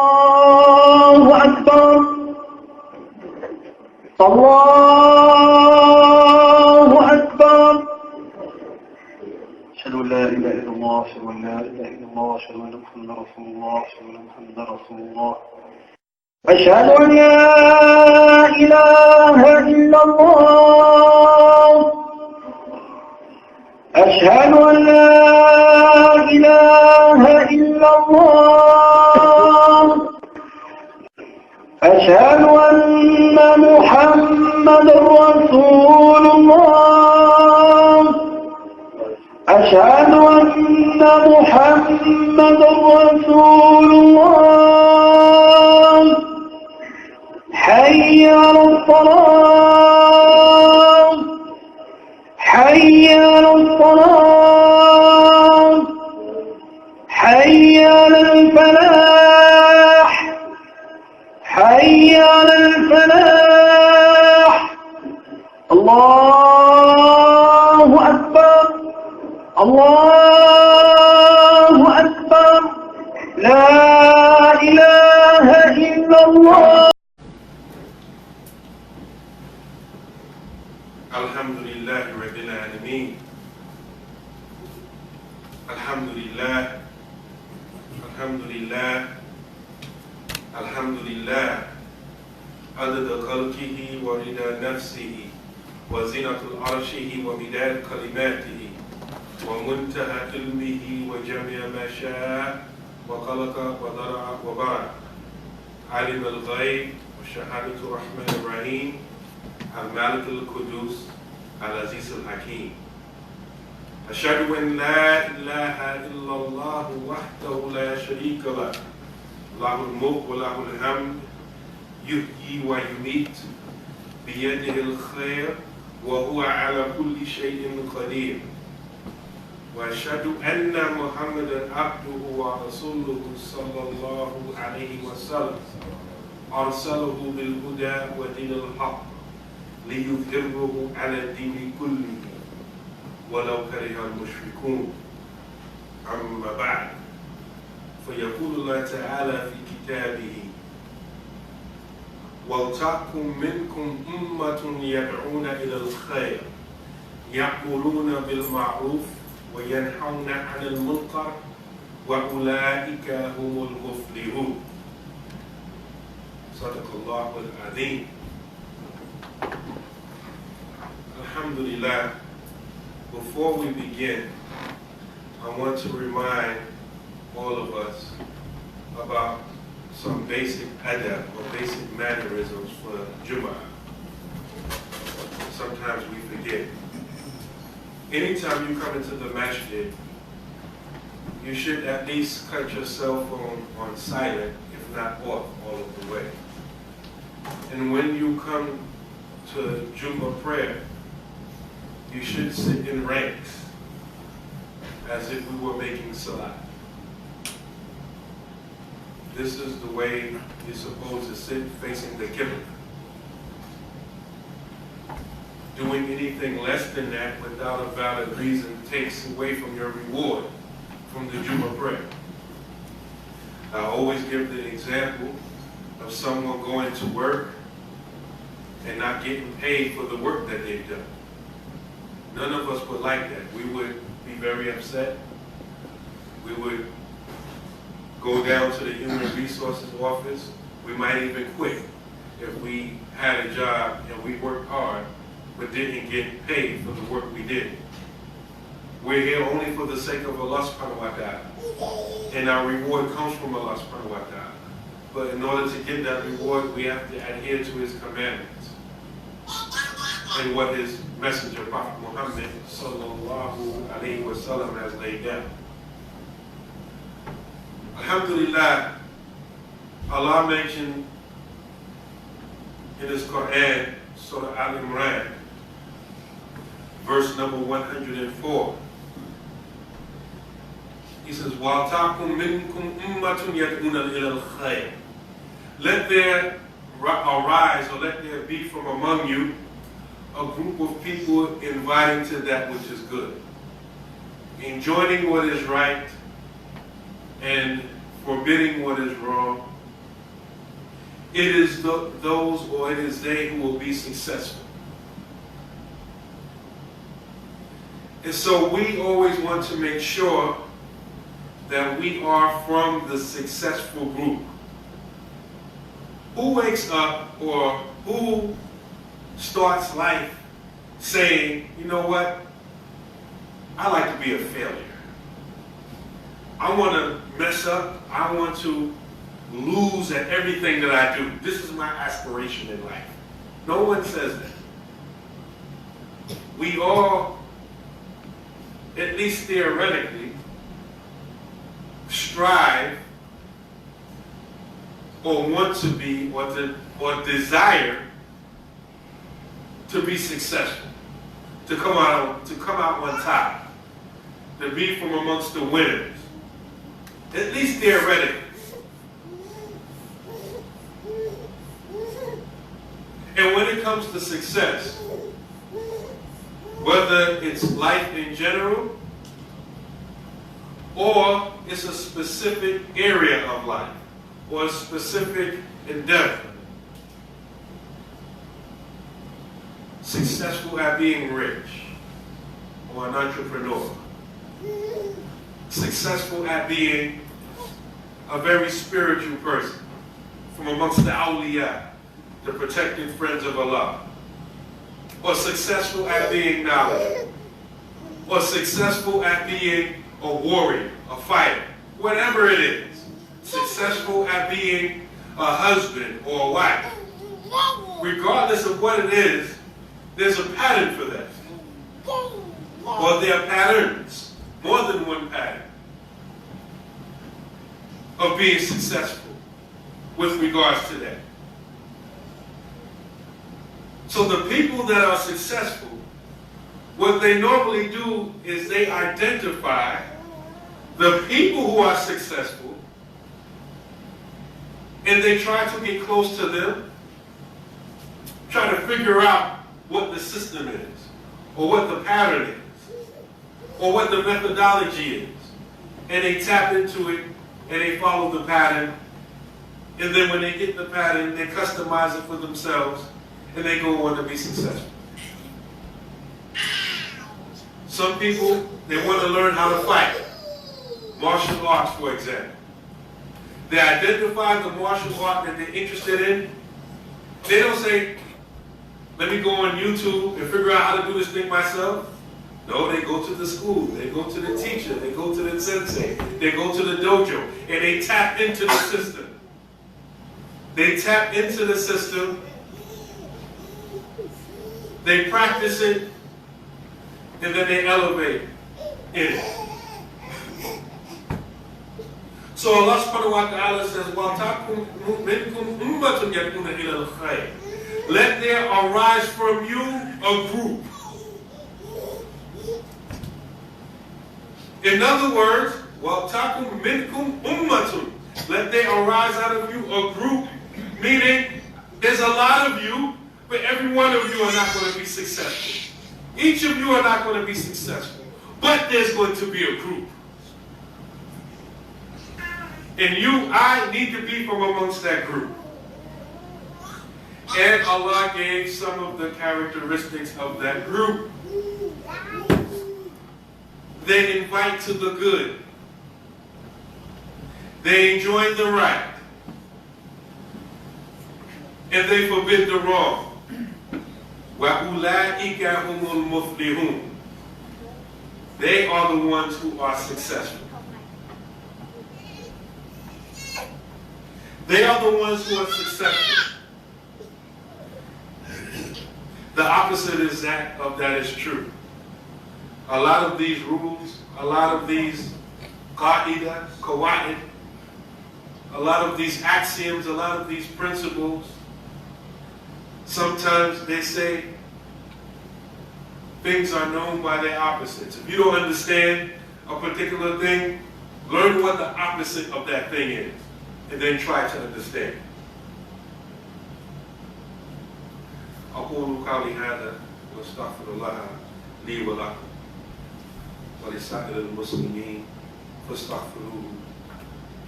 الله أكبر الله أكبر أشهد أن لا إله إلا الله أشهد أن لا إله إلا الله أشهد أن محمدا رسول الله أشهد أن محمدا رسول الله أشهد أن لا إله إلا الله أشهد أن لا إله إلا الله أشهد أن محمدا رسول الله أشهد أن محمدا رسول الله حي على الصلاة حي على الصلاة حي على الفلاح حي على الفلاح الله أكبر الله أكبر لا إله إلا الله. Alhamdulillah Rabbil Alameen. Alhamdulillah. Alhamdulillah. Alhamdulillah. عدد خلقه ورضا نفسه وزنة عرشه ومداد كلماته ومنتهى علمه وجميع ما شاء وخلق وضرع وبرع عالم الغيب والشهادة الرحمن الرحيم المالك القدوس العزيز الحكيم أشهد أن لا إله إلا الله وحده لا شريك له له الملك وله الحمد يحيي ويميت بيده الخير وهو على كل شيء قدير وأشهد أن محمدا عبده ورسوله صلى الله عليه وسلم أرسله بالهدى ودين الحق ليظهره على الدين كله ولو كره المشركون. أما بعد فيقول الله تعالى في كتابه ولتكن منكم أمة يدعون إلى الخير يأمرون بالمعروف وينهون عن المنكر وأولئك هم المفلحون. صدق الله العظيم. Alhamdulillah, before we begin, I want to remind all of us about some basic adab or basic mannerisms for Jumu'ah. Sometimes we forget. Anytime you come into the masjid, you should at least cut your cell phone on silent, if not off, all of the way. And when you come to Jumu'ah prayer, you should sit in ranks as if we were making salah. This is the way you're supposed to sit, facing the Qibla. Doing anything less than that without a valid reason takes away from your reward from the Jumu'ah prayer. I always give the example of someone going to work and not getting paid for the work that they've done. None of us would like that. We would be very upset. We would go down to the Human Resources office. We might even quit if we had a job and we worked hard but didn't get paid for the work we did. We're here only for the sake of Allah subhanahu wa ta'ala. And our reward comes from Allah subhanahu wa ta'ala. But in order to get that reward, we have to adhere to His commandments and what His Messenger, Prophet Muhammad sallallahu alayhi wa sallam, has laid down. Alhamdulillah, Allah mentioned in His Quran, Surah Al-Imran, verse number 104. He says, وَلْتَكُن مِّنكُمْ أُمَّةٌ يَدْعُونَ إِلَى الْخَيْرِ. Let there arise, or let there be from among you a group of people inviting to that which is good, enjoining what is right, and forbidding what is wrong. It is those, or it is they, who will be successful. And so we always want to make sure that we are from the successful group. Who wakes up, or who starts life saying, you know what, I like to be a failure. I want to mess up. I want to lose at everything that I do. This is my aspiration in life. No one says that. We all, at least theoretically, strive or want to be, or desire to be successful, to come out on top, to be from amongst the winners, at least theoretically. And when it comes to success, whether it's life in general or it's a specific area of life or a specific endeavor, successful at being rich or an entrepreneur, successful at being a very spiritual person from amongst the awliya, the protected friends of Allah, or successful at being knowledgeable, or successful at being a warrior, a fighter, whatever it is, successful at being a husband or a wife. Regardless of what it is, there's a pattern for that. Or there are patterns, more than one pattern, of being successful with regards to that. So the people that are successful, what they normally do is they identify the people who are successful and they try to get close to them, try to figure out what the system is, or what the pattern is, or what the methodology is. And they tap into it and they follow the pattern. And then when they get the pattern, they customize it for themselves and they go on to be successful. Some people, they want to learn how to fight. Martial arts, for example. They identify the martial art that they're interested in. They don't say, let me go on YouTube and figure out how to do this thing myself. No, they go to the school, they go to the teacher, they go to the sensei, they go to the dojo, and they tap into the system. They tap into the system, they practice it, and then they elevate in it. So Allah subhanahu wa ta'ala says, وَلْتَكُنْ مِنْكُمْ أُمَّةٌ يَدْعُونَ إِلَى الْخَيْرِ. Let there arise from you a group. In other words, وَلْتَكُنْ مِنْكُمْ أُمَّةٌ. Let there arise out of you a group, meaning there's a lot of you, but every one of you are not going to be successful. Each of you are not going to be successful, but there's going to be a group. And I need to be from amongst that group. And Allah gave some of the characteristics of that group. They invite to the good. They enjoin the right. And they forbid the wrong. وَأُولَٰئِكَ هُمُ الْمُفْلِحُونَ. They are the ones who are successful. They are the ones who are successful. The opposite is that is true. A lot of these rules, a lot of these qaida, qawaid, a lot of these axioms, a lot of these principles, sometimes they say things are known by their opposites. If you don't understand a particular thing, learn what the opposite of that thing is, and then try to understand. أقول قولي هذا واستغفر الله لي ولكم ولسائر المسلمين فاستغفروه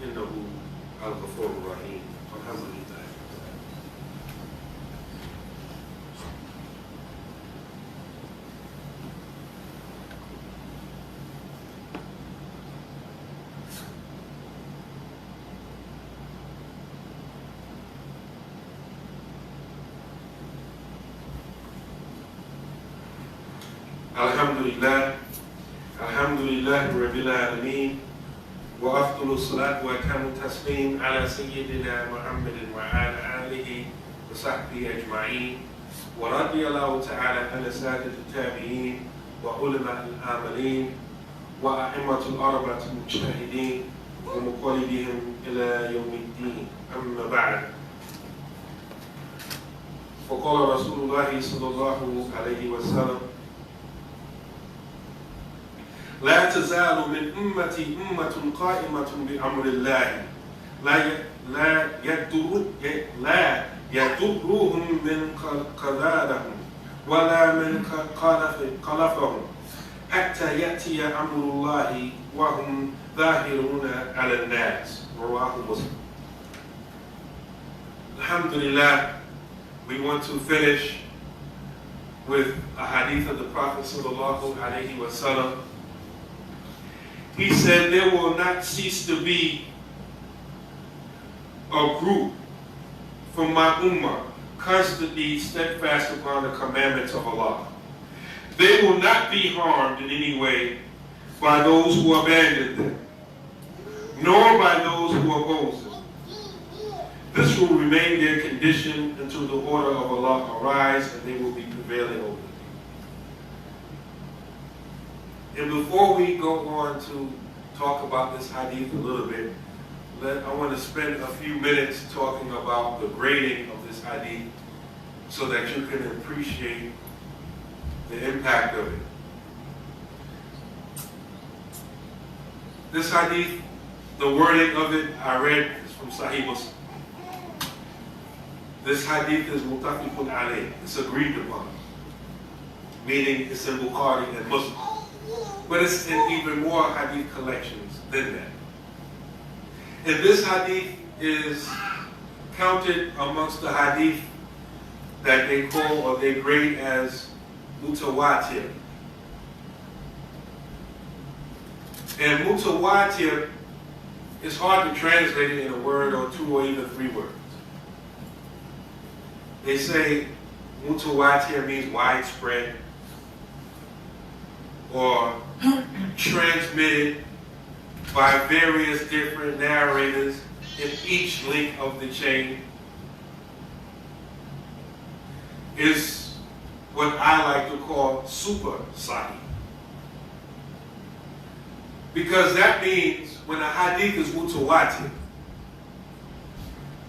إنه Al-Ghafur Rahim. Alhamdulillah. Alhamdulillah, Alhamdulillah Rabbil Alameen, wa afdalu salat wa atamu taslim ala Sayyidina Muhammadin wa ala alihi wa sahbihi ajma'in, wa radiyallahu ta'ala ala sadat al-tabi'in wa ulama al-amalin wa a'immatul arba'atul mujtahidin wa muqallidihim ila yawmiddin, amma ba'd. فقال رسول الله صلى الله عليه وسلم: لا تزال من أمتي أمة قائمة بأمر الله لا يضرهم من قذارهم ولا من خلفهم حتى يأتي أمر الله وهم ظاهرون على الناس. رواه مسلم. Alhamdulillah, we want to finish with a hadith of the Prophet sallallahu alaihi wasallam. He said, there will not cease to be a group from my ummah constantly steadfast upon the commandments of Allah. They will not be harmed in any way by those who abandon them, nor by those who oppose them. This will remain their condition until the order of Allah arise, and they will be prevailing over them. And before we go on to talk about this hadith a little bit, I want to spend a few minutes talking about the grading of this hadith so that you can appreciate the impact of it. This hadith, the wording of it, I read is from Sahih Muslim. This hadith is muttafiqun alayh, it's agreed upon, meaning it's in Bukhari and Muslim. But it's in even more hadith collections than that. And this hadith is counted amongst the hadith that they call or they grade as mutawatir. And mutawatir is hard to translate it in a word or two or even three words. They say mutawatir means widespread or transmitted by various different narrators in each link of the chain. Is what I like to call super sahih. Because that means when a hadith is mutawatir,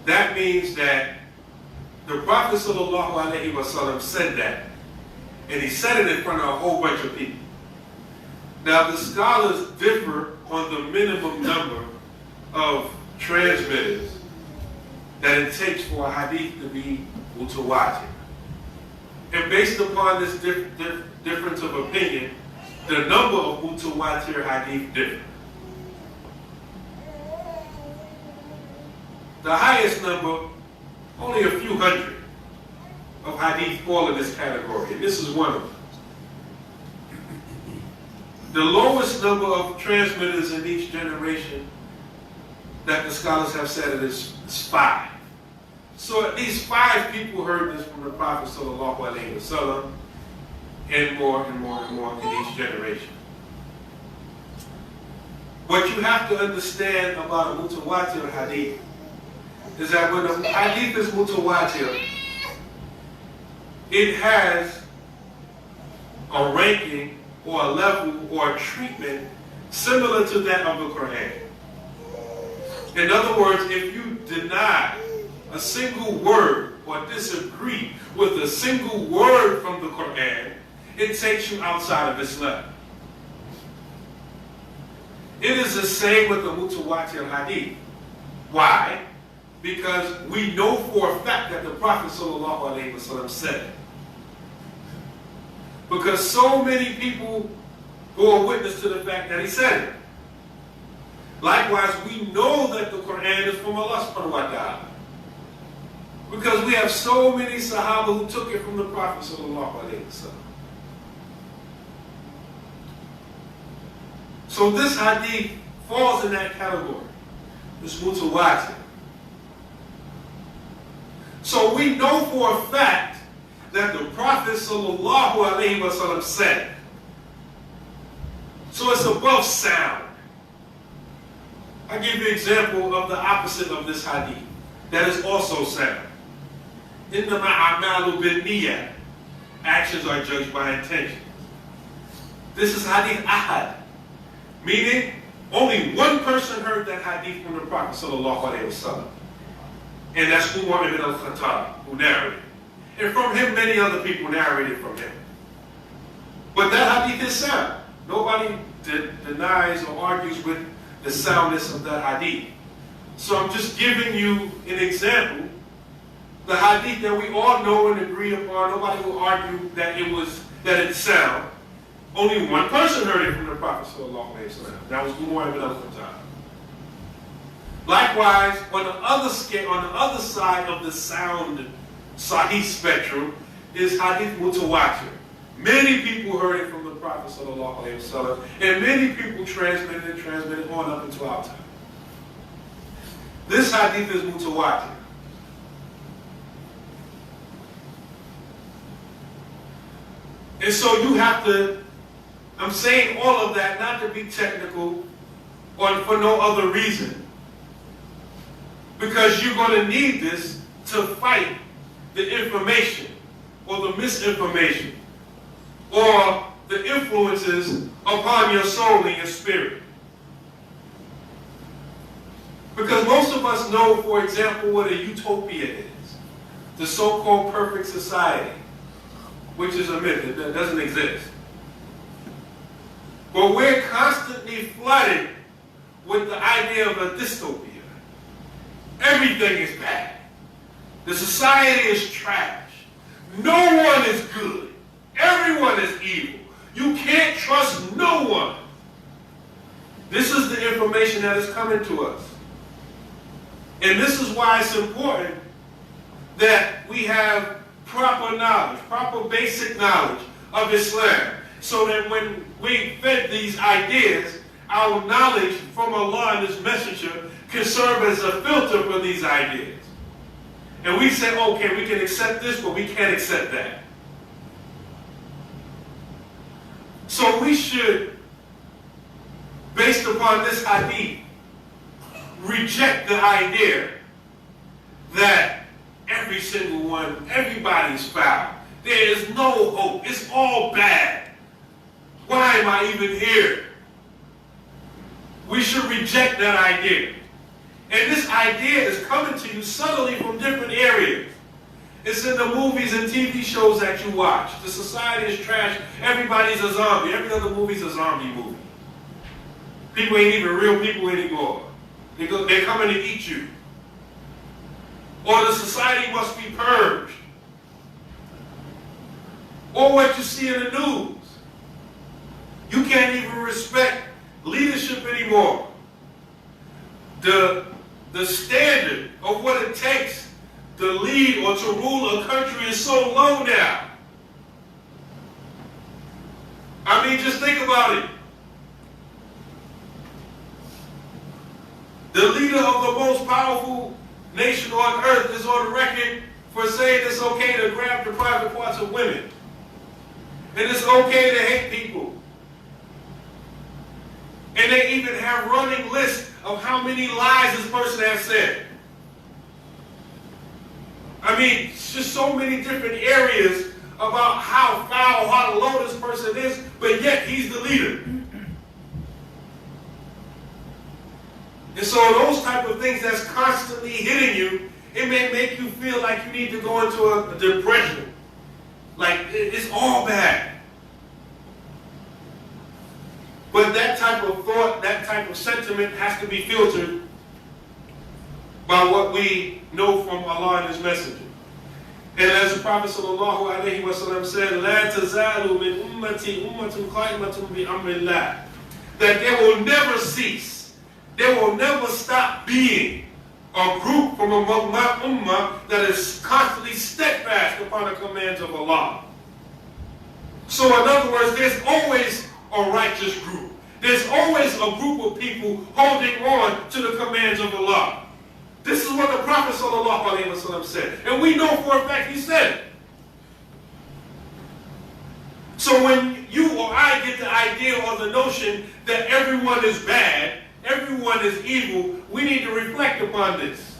that means that the Prophet sallallahu alaihi wasallam said that, and he said it in front of a whole bunch of people. Now the scholars differ on the minimum number of transmitters that it takes for a hadith to be mutawatir. And based upon this difference of opinion, the number of mutawatir hadith differ. The highest number, only a few hundred of hadith fall in this category, and this is one of them. The lowest number of transmitters in each generation that the scholars have said is 5. So at least 5 people heard this from the Prophet sallallahu alaihi wasallam, and more and more and more in each generation. What you have to understand about a mutawatir hadith is that when a hadith is mutawatir, it has a ranking or a level or a treatment similar to that of the Quran. In other words, if you deny a single word or disagree with a single word from the Quran, it takes you outside of Islam. It is the same with the mutawatir hadith. Why? Because we know for a fact that the Prophet ﷺ said it. Because so many people bore witness to the fact that he said it. Likewise, we know that the Quran is from Allah subhanahu wa ta'ala. Because we have so many Sahaba who took it from the Prophet sallallahu alaihi wasallam. So this hadith falls in that category. It's mutawatir. So we know for a fact that the Prophet sallallahu alaihi wasallam said. So it's above sound. I'll give you an example of the opposite of this hadith. That is also sound. إِنَّمَا أَعْمَالُ بِالنِّيَّةِ. Actions are judged by intention. This is hadith ahad. Meaning, only one person heard that hadith from the Prophet sallallahu alaihi wasallam. And that's Umar ibn al-Khattab, who narrated. And from him, many other people narrated from him. But that hadith is sound. Nobody denies or argues with the soundness of that hadith. So I'm just giving you an example. The hadith that we all know and agree upon, nobody will argue that it's sound. Only one person heard it from the Prophet sallallahu alaihi wasallam. That was Umar ibn al-Khattab. Likewise, on the other side of the sound sahih spectrum is hadith mutawatir. Many people heard it from the Prophet sallallahu alaihi wasallam, and many people transmitted on up into our time. This hadith is mutawatir. And so you have to, I'm saying all of that not to be technical or for no other reason. Because you're going to need this to fight the information or the misinformation or the influences upon your soul and your spirit. Because most of us know, for example, what a utopia is. The so-called perfect society, which is a myth. It doesn't exist. But we're constantly flooded with the idea of a dystopia. Everything is bad. The society is trash. No one is good. Everyone is evil. You can't trust no one. This is the information that is coming to us. And this is why it's important that we have proper knowledge, proper basic knowledge of Islam, so that when we fed these ideas, our knowledge from Allah and His Messenger can serve as a filter for these ideas. And we say, okay, we can accept this, but we can't accept that. So we should, based upon this hadith, reject the idea that every single one, everybody's foul. There is no hope. It's all bad. Why am I even here? We should reject that idea. And this idea is coming to you subtly from different areas. It's in the movies and TV shows that you watch. The society is trash. Everybody's a zombie. Every other movie's a zombie movie. People ain't even real people anymore. They're coming to eat you. Or the society must be purged. Or what you see in the news. You can't even respect leadership anymore. The standard of what it takes to lead or to rule a country is so low now. I mean, just think about it. The leader of the most powerful nation on earth is on record for saying it's okay to grab the private parts of women. And it's okay to hate people. And they even have running lists of how many lies this person has said. I mean, it's just so many different areas about how foul, how low this person is, but yet he's the leader. And so those type of things that's constantly hitting you, it may make you feel like you need to go into a depression. Like, it's all bad. But that type of thought, that type of sentiment has to be filtered by what we know from Allah and His Messenger. And as the Prophet sallallahu alaihi wasallam said, "La tazalu min ummati ummatun qa'imatun bi amrillah," that there will never cease, there will never stop being a group from among my ummah that is constantly steadfast upon the commands of Allah. So in other words, there's always a righteous group. There's always a group of people holding on to the commands of Allah. This is what the Prophet ﷺ said. And we know for a fact he said it. So when you or I get the idea or the notion that everyone is bad, everyone is evil, we need to reflect upon this.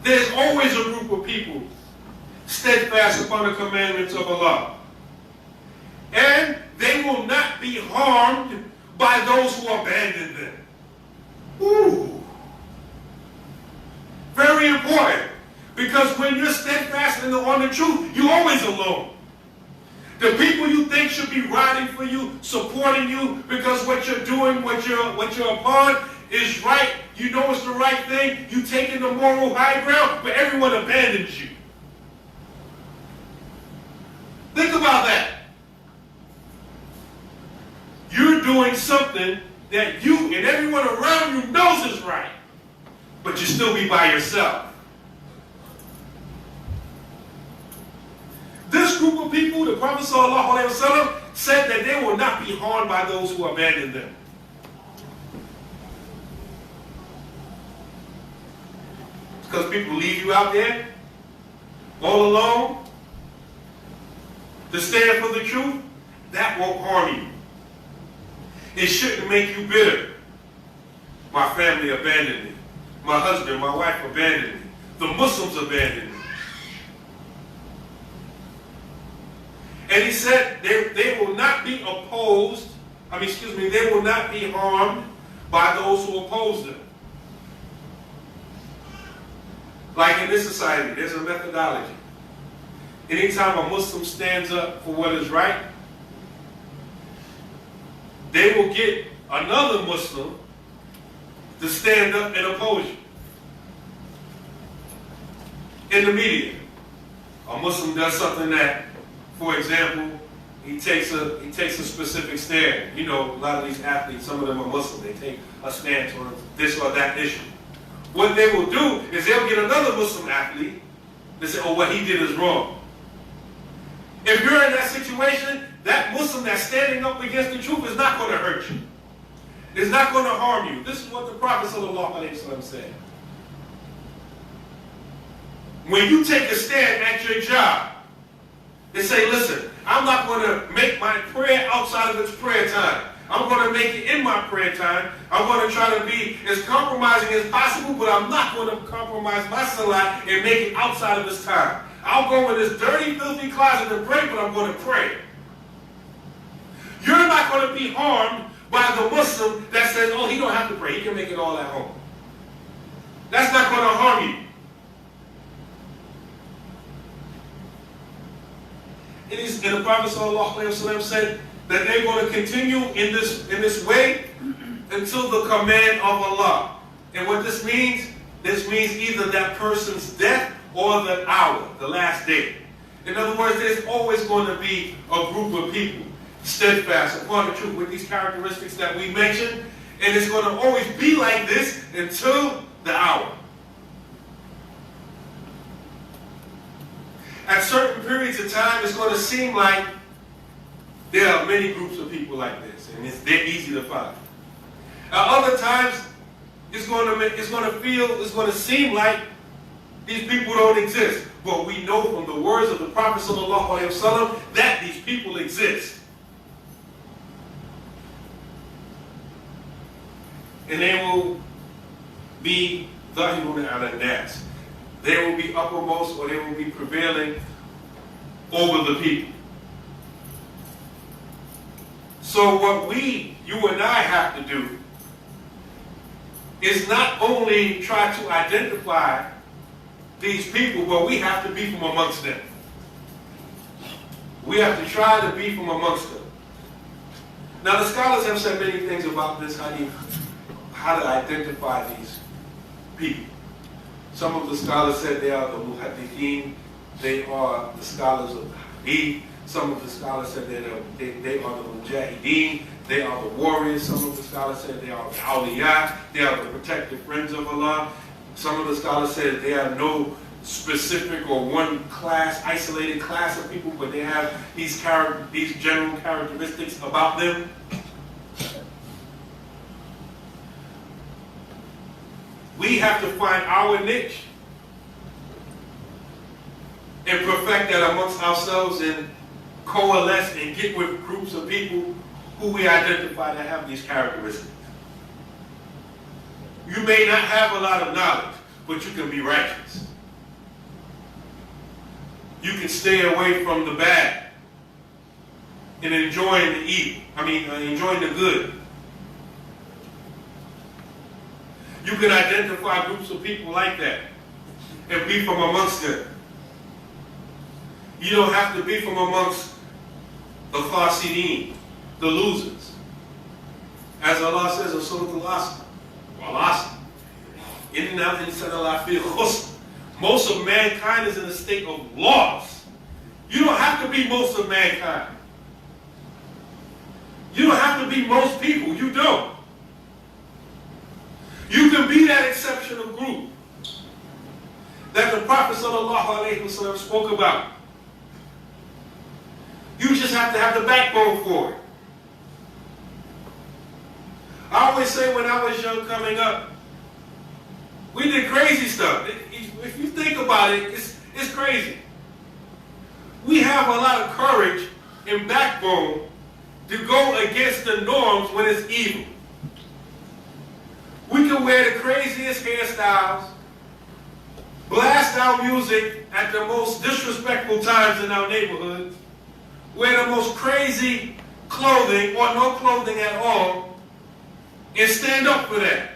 There's always a group of people steadfast upon the commandments of Allah. And they will not be harmed by those who abandon them. Ooh. Very important. Because when you're steadfast on the truth, you're always alone. The people you think should be riding for you, supporting you, because what you're doing, what you're upon is right. You know it's the right thing. You taking the moral high ground, but everyone abandons you. Think about that. You're doing something that you and everyone around you knows is right, but you still be by yourself. This group of people, the Prophet ﷺ said that they will not be harmed by those who abandon them. Because people leave you out there, all alone, to stand for the truth, that won't harm you. It shouldn't make you bitter. My family abandoned me. My husband, my wife abandoned me. The Muslims abandoned me. And he said they will not be opposed, they will not be harmed by those who oppose them. Like in this society, there's a methodology. Anytime a Muslim stands up for what is right, they will get another Muslim to stand up and oppose you. In the media, a Muslim does something that, for example, he takes a specific stand. You know, a lot of these athletes, some of them are Muslim, they take a stance on this or that issue. What they will do is they'll get another Muslim athlete to say, oh, what he did is wrong. If you're in that situation, that Muslim that's standing up against the truth is not going to hurt you. It's not going to harm you. This is what the Prophet ﷺ said. When you take a stand at your job, they say, listen, I'm not going to make my prayer outside of its prayer time. I'm going to make it in my prayer time. I'm going to try to be as compromising as possible, but I'm not going to compromise my salah and make it outside of this time. I'll go in this dirty, filthy closet and pray, but I'm going to pray. You're not going to be harmed by the Muslim that says, oh, he don't have to pray. He can make it all at home. That's not going to harm you. And the Prophet ﷺ said that they're going to continue in this way until the command of Allah. And what this means either that person's death or the hour, the last day. In other words, there's always going to be a group of people steadfast upon the truth with these characteristics that we mentioned. And it's going to always be like this until the hour. At certain periods of time, it's going to seem like there are many groups of people like this, and they're easy to find. At other times, it's going to seem like these people don't exist. But we know from the words of the Prophet ﷺ that these people exist. And they will be ظاهرون على الناس. They will be uppermost, or they will be prevailing over the people. So what you and I have to do is not only try to identify these people, but we have to be from amongst them. We have to try to be from amongst them. Now the scholars have said many things about this, how to identify these people. Some of the scholars said they are the muhaddithin, they are the scholars of hadith. Some of the scholars said they are the mujahideen, they are the warriors. Some of the scholars said they are the awliya, they are the protected friends of Allah. Some of the scholars said they are no specific or one class, isolated class of people, but they have these general characteristics about them. We have to find our niche and perfect that amongst ourselves and coalesce and get with groups of people who we identify that have these characteristics. You may not have a lot of knowledge, but you can be righteous. You can stay away from the bad and enjoying the evil. Enjoying the good. You can identify groups of people like that and be from amongst them. You don't have to be from amongst the khasirin, the losers. As Allah says in Surah Al-Asr, Wal-Asr, Inna al-insana lafi khusr. Most of mankind is in a state of loss. You don't have to be most of mankind. You don't have to be most people. You don't. You can be that exceptional group that the Prophet ﷺ spoke about. You just have to have the backbone for it. I always say when I was young coming up, we did crazy stuff. If you think about it, it's crazy. We have a lot of courage and backbone to go against the norms when it's evil. We can wear the craziest hairstyles, blast our music at the most disrespectful times in our neighborhoods, wear the most crazy clothing or no clothing at all, and stand up for that.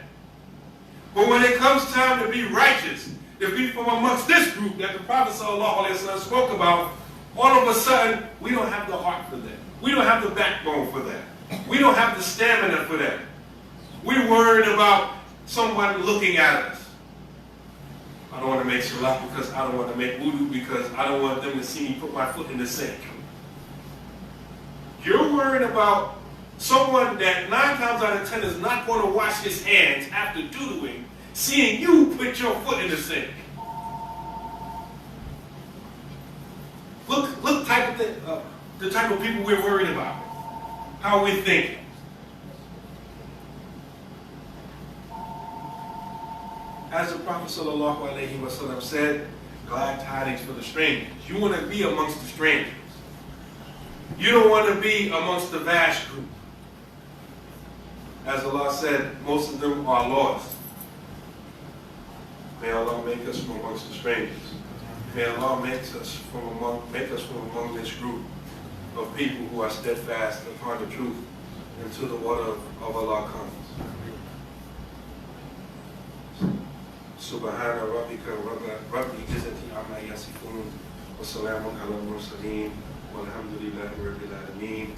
But when it comes time to be righteous, to be from amongst this group that the Prophet ﷺ spoke about, all of a sudden, we don't have the heart for that. We don't have the backbone for that. We don't have the stamina for that. We're worried about someone looking at us. I don't want to make salah because I don't want to make wudu because I don't want them to see me put my foot in the sink. You're worried about someone that 9 times out of 10 is not going to wash his hands after doodling, seeing you put your foot in the sink. Look the type of people we're worried about. How are we thinking? As the Prophet ﷺ said, glad tidings for the strangers. You want to be amongst the strangers. You don't want to be amongst the vast group. As Allah said, most of them are lost. May Allah make us from amongst the strangers. May Allah make us from among this group of people who are steadfast upon the truth until the water of Allah comes. Subhana rabbika rabbil izzati amma yasifun wa salamun ala al-mursaleen walhamdulillahi rabbil alameen.